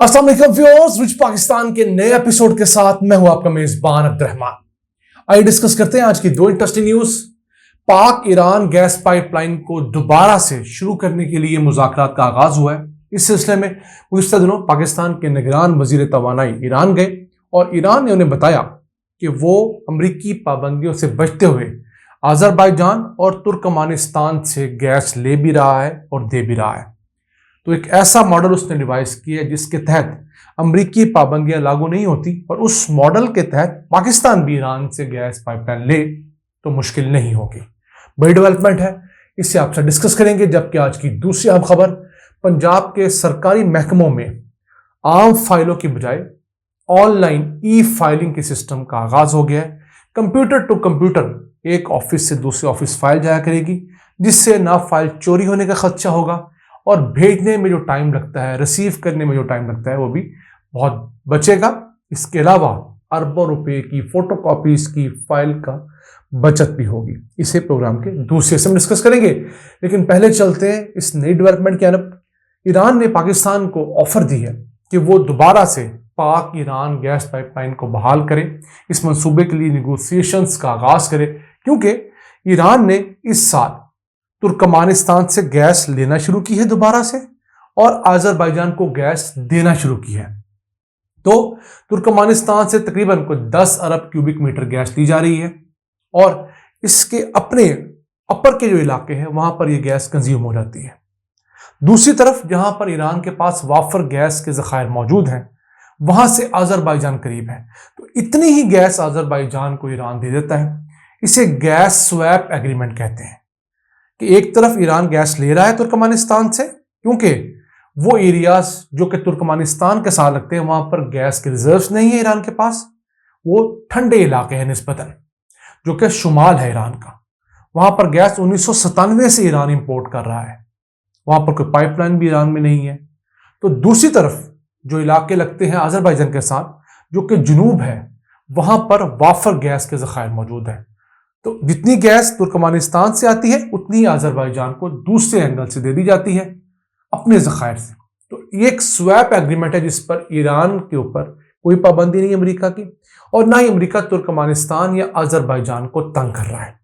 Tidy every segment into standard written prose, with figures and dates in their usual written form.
अस्सलाम वालेकुम viewers, rich Pakistan के नए एपिसोड के साथ मैं हूं आपका मेजबान अब्दुर्रहमान। आइए डिस्कस करते हैं आज की दो इंटरेस्टिंग न्यूज। पाक ईरान गैस पाइपलाइन को दोबारा से शुरू करने के लिए मुज़ाकरात का आगाज हुआ है। इस सिलसिले में गुज़िश्ता दिनों पाकिस्तान के निगरान वजीर तवानाई ईरान गए और ईरान ने उन्हें बताया कि वो अमरीकी पाबंदियों से बचते हुए अज़रबैजान और तुर्कमानिस्तान से गैस ले भी रहा है और दे भी रहा है। तो एक ऐसा मॉडल उसने डिवाइस किया है जिसके तहत अमरीकी पाबंदियां लागू नहीं होती और उस मॉडल के तहत पाकिस्तान भी ईरान से गैस पाइपलाइन ले तो मुश्किल नहीं होगी। बड़ी डेवलपमेंट है, इससे आपसे डिस्कस करेंगे। जबकि आज की दूसरी अहम खबर, पंजाब के सरकारी महकमों में आम फाइलों की बजाय ऑनलाइन ई फाइलिंग के सिस्टम का आगाज हो गया है। कंप्यूटर टू कंप्यूटर एक ऑफिस से दूसरे ऑफिस फाइल जाया करेगी, जिससे ना फाइल चोरी होने का खदशा होगा और भेजने में जो टाइम लगता है, रिसीव करने में जो टाइम लगता है, वो भी बहुत बचेगा। इसके अलावा अरबों रुपए की फोटोकॉपीज की फाइल का बचत भी होगी। इसे प्रोग्राम के दूसरे से हम डिस्कस करेंगे, लेकिन पहले चलते हैं इस नई डेवलपमेंट की तरफ। ईरान ने पाकिस्तान को ऑफर दी है कि वो दोबारा से पाक ईरान गैस पाइपलाइन को बहाल करे, इस मंसूबे के लिए निगोसिएशंस का आगाज करे, क्योंकि ईरान ने इस साल तुर्कमानिस्तान से गैस लेना शुरू की है दोबारा से और अज़रबैजान को गैस देना शुरू की है। तो तुर्कमानिस्तान से तकरीबन कुछ 10 अरब क्यूबिक मीटर गैस ली जा रही है और इसके अपने अपर के जो इलाके हैं वहां पर यह गैस कंज्यूम हो जाती है। दूसरी तरफ जहां पर ईरान के पास वाफर गैस के ज़खायर मौजूद हैं, वहां से अज़रबैजान करीब है, तो इतनी ही गैस अज़रबैजान को ईरान दे देता है। इसे गैस स्वैप एग्रीमेंट कहते हैं कि एक तरफ ईरान गैस ले रहा है तुर्कमानिस्तान से, क्योंकि वो एरियाज जो कि तुर्कमानिस्तान के साथ लगते हैं वहां पर गैस के रिजर्व्स नहीं है ईरान के पास, वो ठंडे इलाके हैं निस्बतन, जो कि शुमाल है ईरान का। वहां पर गैस 1997 से ईरान इंपोर्ट कर रहा है, वहां पर कोई पाइपलाइन भी ईरान में नहीं है। तो दूसरी तरफ जो इलाके लगते हैं अज़रबैजान के साथ, जो कि जुनूब है, वहां पर वाफर गैस के ज़खायर मौजूद है। तो जितनी गैस तुर्कमानिस्तान से आती है उतनी अज़रबैजान को दूसरे एंगल से दे दी जाती है अपने ज़खायर से। तो ये एक स्वैप एग्रीमेंट है जिस पर ईरान के ऊपर कोई पाबंदी नहीं अमेरिका की, और ना ही अमेरिका तुर्कमानिस्तान या अज़रबैजान को तंग कर रहा है।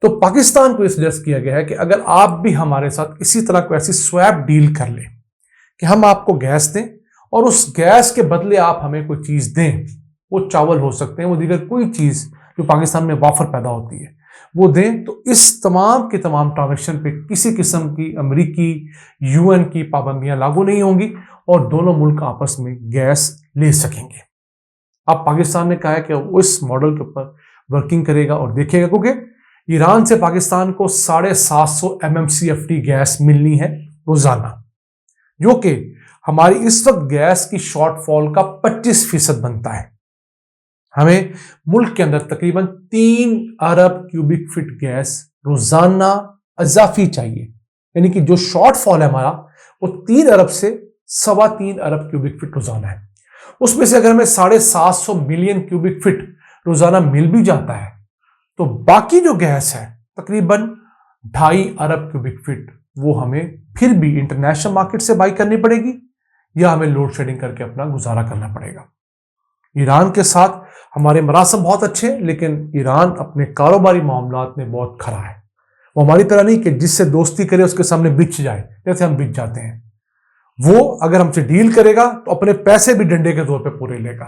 तो पाकिस्तान को सजेस्ट किया गया है कि अगर आप भी हमारे साथ इसी तरह को ऐसी स्वैप डील कर लें कि हम आपको गैस दें और उस गैस के बदले आप हमें कोई चीज़ दें, वो चावल हो सकते हैं, वो दीगर कोई चीज़ जो पाकिस्तान में वाफर पैदा होती है, वो दें, तो इस तमाम के तमाम ट्रांजैक्शन पे किसी किस्म की अमेरिकी यूएन की पाबंदियां लागू नहीं होंगी और दोनों मुल्क आपस में गैस ले सकेंगे। अब पाकिस्तान ने कहा है कि वो इस मॉडल के ऊपर वर्किंग करेगा और देखेगा, क्योंकि ईरान से पाकिस्तान को 750 MMCFT गैस मिलनी है रोजाना, जो कि हमारी इस वक्त गैस की शॉर्टफॉल का 25% बनता है। हमें मुल्क के अंदर तकरीबन 3 अरब क्यूबिक फीट गैस रोजाना इजाफी चाहिए, यानी कि जो शॉर्टफॉल है हमारा वो 3 अरब से 3.25 अरब क्यूबिक फीट रोजाना है। उसमें से अगर हमें 750 मिलियन क्यूबिक फीट रोजाना मिल भी जाता है, तो बाकी जो गैस है तकरीबन 2.5 अरब क्यूबिक फीट वो हमें फिर भी इंटरनेशनल मार्केट से बाई करनी पड़ेगी या हमें लोड शेडिंग करके अपना गुजारा करना पड़ेगा। ईरान के साथ हमारे मरासम बहुत अच्छे हैं, लेकिन ईरान अपने कारोबारी मामलात में बहुत खरा है। वो हमारी तरह नहीं कि जिससे दोस्ती करे उसके सामने बिछ जाए, जैसे हम बिछ जाते हैं। वो अगर हमसे डील करेगा तो अपने पैसे भी डंडे के तौर पे पूरे लेगा।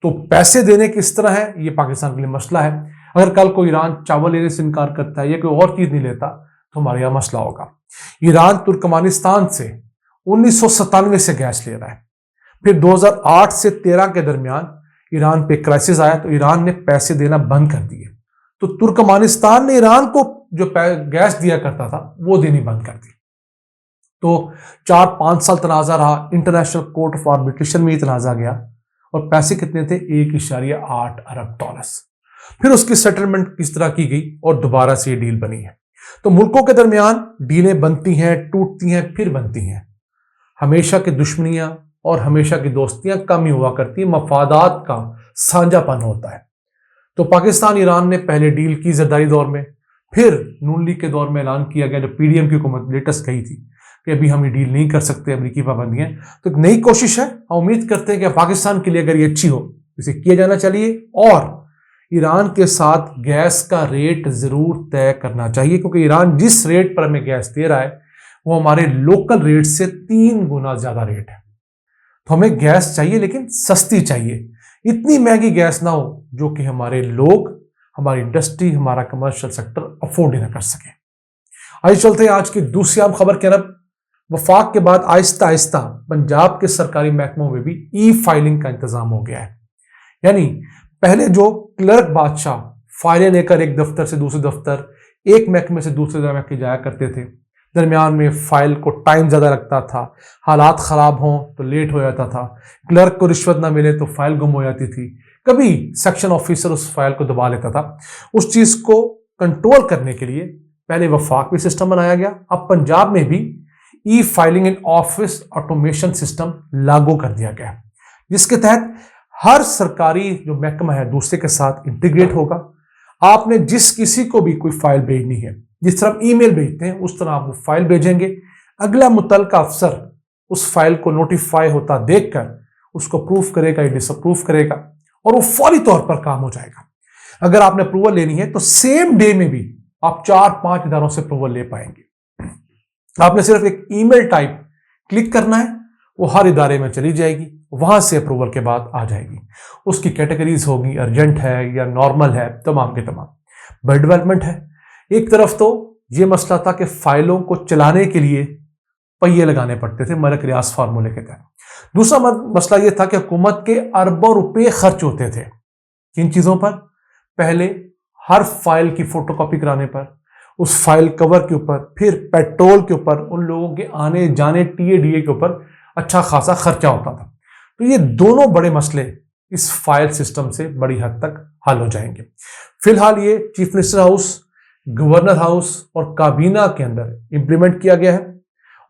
तो पैसे देने किस तरह है, ये पाकिस्तान के लिए मसला है। अगर कल को ईरान चावल लेने से इनकार करता है या कोई और चीज नहीं लेता तो हमारे यहाँ मसला होगा। ईरान तुर्कमानिस्तान से 1997 से गैस ले रहा है, फिर 2008 से 13 के दरमियान ईरान पे क्राइसिस आया तो ईरान ने पैसे देना बंद कर दिए, तो तुर्कमानिस्तान ने ईरान को जो गैस दिया करता था वो देनी बंद कर दी। तो 4-5 साल तनाजा रहा, इंटरनेशनल कोर्ट ऑफ आर्बिट्रेशन में तनाजा गया और पैसे कितने थे, 1.8 अरब डॉलर। फिर उसकी सेटलमेंट किस तरह की गई और दोबारा से ये डील बनी है। तो मुल्कों के दरमियान डीलें बनती हैं, टूटती हैं, फिर बनती हैं। हमेशा की दुश्मनियां और हमेशा की दोस्तियां कम ही हुआ करती है, मफादात का साझापन होता है। तो पाकिस्तान ईरान ने पहले डील की जरदारी दौर में, फिर नून लीग के दौर में ऐलान किया गया, जब पीडीएम की हुकूमत लेटेस्ट गई थी, کہ ابھی ہم یہ ڈیل نہیں کر سکتے، امریکی پابندیاں، تو ایک نئی کوشش ہے. ہم امید کرتے ہیں کہ پاکستان کے لیے اگر یہ اچھی ہو اسے کیا جانا چاہیے، اور ایران کے ساتھ گیس کا ریٹ ضرور طے کرنا چاہیے، کیونکہ ایران جس ریٹ پر ہمیں گیس دے رہا ہے وہ ہمارے لوکل ریٹ سے 3 گنا زیادہ ریٹ ہے. تو ہمیں گیس چاہیے لیکن سستی چاہیے، اتنی مہنگی گیس نہ ہو جو کہ ہمارے لوگ، ہماری انڈسٹری، ہمارا کمرشل سیکٹر افورڈ ہی نہ کر سکے. آئیے چلتے ہیں آج کی دوسری اہم خبر کی طرف. وفاق کے بعد آہستہ آہستہ پنجاب کے سرکاری محکموں میں بھی ای فائلنگ کا انتظام ہو گیا ہے. یعنی پہلے جو کلرک بادشاہ فائلیں لے کر ایک دفتر سے دوسرے دفتر، ایک محکمے سے دوسرے محکمے جایا کرتے تھے، درمیان میں فائل کو ٹائم زیادہ لگتا تھا، حالات خراب ہوں تو لیٹ ہو جاتا تھا، کلرک کو رشوت نہ ملے تو فائل گم ہو جاتی تھی، کبھی سیکشن آفیسر اس فائل کو دبا لیتا تھا. اس چیز کو کنٹرول کرنے کے لیے پہلے وفاق میں سسٹم بنایا گیا. اب پنجاب میں بھی ای فائلنگ ان آفس آٹومیشن سسٹم لاگو کر دیا گیا، جس کے تحت ہر سرکاری جو محکمہ ہے دوسرے کے ساتھ انٹیگریٹ ہوگا. آپ نے جس کسی کو بھی کوئی فائل بھیجنی ہے، جس طرح ای میل بھیجتے ہیں اس طرح آپ وہ فائل بھیجیں گے. اگلا متعلقہ افسر اس فائل کو نوٹیفائی ہوتا دیکھ کر اس کو اپروو کرے گا یا ڈس اپروو کرے گا، اور وہ فوری طور پر کام ہو جائے گا. اگر آپ نے اپروول لینی ہے تو سیم ڈے میں بھی آپ 4-5 اداروں سے اپروول لے پائیں گے. آپ نے صرف ایک ای میل ٹائپ کلک کرنا ہے، وہ ہر ادارے میں چلی جائے گی، وہاں سے اپروول کے بعد آ جائے گی. اس کی کیٹیگریز ہوگی، ارجنٹ ہے یا نارمل ہے، تمام کے تمام. بڑی ڈیولپمنٹ ہے. ایک طرف تو یہ مسئلہ تھا کہ فائلوں کو چلانے کے لیے پہیے لگانے پڑتے تھے ملک ریاض فارمولے کے تحت. دوسرا مسئلہ یہ تھا کہ حکومت کے اربوں روپے خرچ ہوتے تھے کن چیزوں پر. پہلے ہر فائل کی فوٹو کاپی کرانے پر، اس فائل کور کے اوپر، پھر پیٹرول کے اوپر، ان لوگوں کے آنے جانے ٹی اے ڈی اے کے اوپر اچھا خاصا خرچہ ہوتا تھا. تو یہ دونوں بڑے مسئلے اس فائل سسٹم سے بڑی حد تک حل ہو جائیں گے. فی الحال یہ chief minister house, governor house اور کابینہ کے اندر امپلیمنٹ کیا گیا ہے،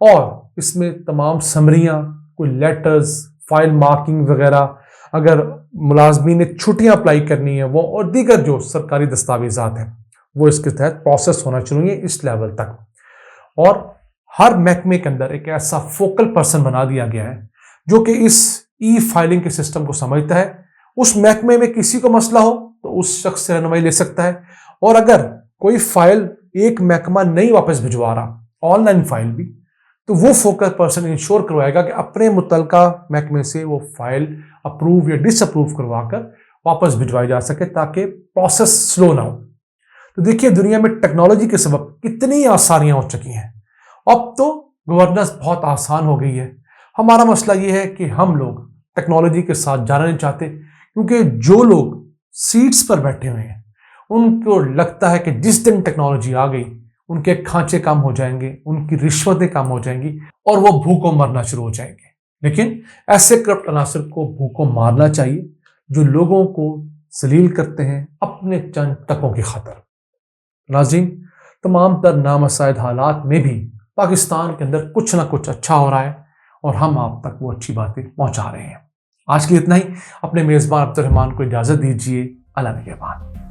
اور اس میں تمام سمریاں، کوئی لیٹرز، فائل مارکنگ وغیرہ، اگر ملازمین نے چھٹیاں اپلائی کرنی ہے وہ، اور دیگر جو سرکاری دستاویزات ہیں وہ اس کے تحت پروسیس ہونا شروع ہوئے اس لیول تک. اور ہر محکمے کے اندر ایک ایسا فوکل پرسن بنا دیا گیا ہے جو کہ اس ای فائلنگ کے سسٹم کو سمجھتا ہے. اس محکمے میں کسی کو مسئلہ ہو تو اس شخص سے رہنمائی لے سکتا ہے، اور اگر کوئی فائل ایک محکمہ نہیں واپس بھجوا رہا، آن لائن فائل بھی، تو وہ فوکل پرسن انشور کروائے گا کہ اپنے متعلقہ محکمے سے وہ فائل اپروو یا ڈس اپروو کروا کر واپس بھجوائی جا سکے تاکہ پروسیس سلو نہ ہو. تو دیکھیے دنیا میں ٹیکنالوجی کے سبب کتنی آسانیاں ہو چکی ہیں. اب تو گورننس بہت آسان ہو گئی ہے. ہمارا مسئلہ یہ ہے کہ ہم لوگ ٹیکنالوجی کے ساتھ جانا نہیں چاہتے، کیونکہ جو لوگ سیٹس پر بیٹھے ہوئے ہیں ان کو لگتا ہے کہ جس دن ٹیکنالوجی آ گئی ان کے کھانچے کم ہو جائیں گے، ان کی رشوتیں کم ہو جائیں گی، اور وہ بھوکوں مرنا شروع ہو جائیں گے. لیکن ایسے کرپٹ عناصر کو بھوکوں مارنا چاہیے جو لوگوں کو ذلیل کرتے ہیں اپنے چند ٹکوں کی خاطر. ناظرین، تمام تر نامساعد حالات میں بھی پاکستان کے اندر کچھ نہ کچھ اچھا ہو رہا ہے، اور ہم آپ تک وہ اچھی باتیں پہنچا رہے ہیں. آج کے اتنا ہی. اپنے میزبان عبد الرحمان کو اجازت دیجیے. اللہ نگہبان.